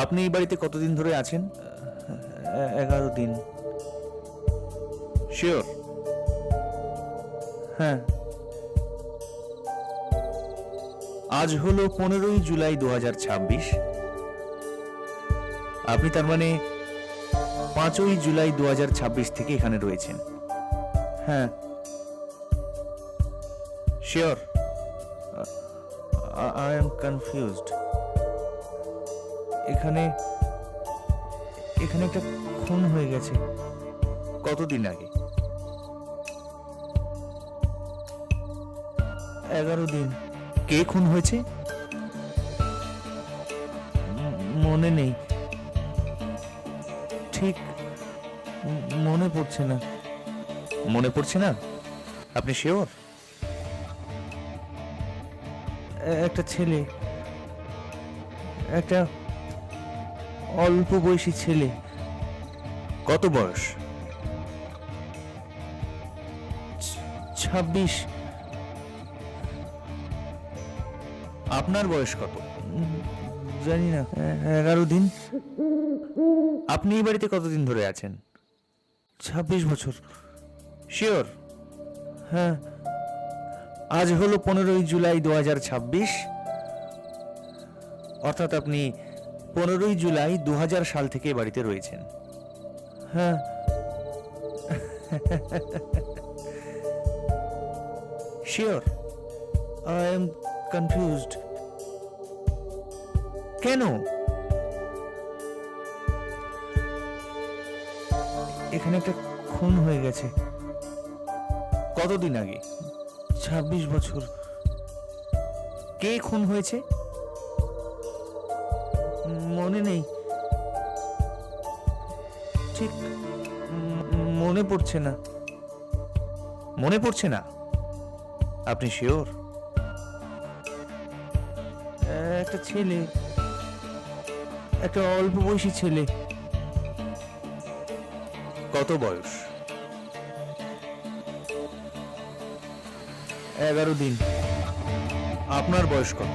আপনি এই বাড়িতে কতদিন ধরে আছেন? 11 দিন। শিওর? হ্যাঁ। আজ হলো 15ই জুলাই 2026। আপনি তার মানে 5ই জুলাই 2026 থেকে এখানে রয়েছেন? হ্যাঁ। শিওর? I am confused. এখানে একটা খুন হয়ে গেছে। কতদিন আগে? 11 দিন। কে খুন হয়েছে? মনে নেই, ঠিক মনে পড়ছে না। মনে পড়ছে না? আপনি শিওর? একটা ছেলে, একটা অল্প বয়সী ছেলে। কত বয়স? 26। আপনার বয়স কত? জানি না। 11 দিন। আপনি এই বাড়িতে কতদিন ধরে আছেন? 26 বছর। শিওর? হ্যাঁ। আজ হলো 15ই জুলাই 2026, অর্থাৎ আপনি 15ই জুলাই 2000 সাল থেকে এই বাড়িতে রয়েছেন? হ্যাঁ। শিওর? I am confused. কেন? এখানে একটা খুন হয়ে গেছে। কতদিন আগে? 26 বছর। কে খুন হয়েছে? মনে নেই, ঠিক মনে পড়ছে না। মনে পড়ছে না? আপনি শিওর? একটা ছেলে, একটা অল্প বয়সী ছেলে। কত বয়স? 11 দিন। আপনার বয়স কত?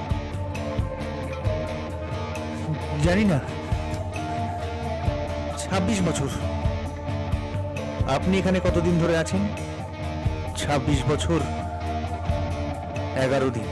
জানি না। 26 বছর। আপনি এখানে কতদিন ধরে আছেন? 26 বছর 11 দিন।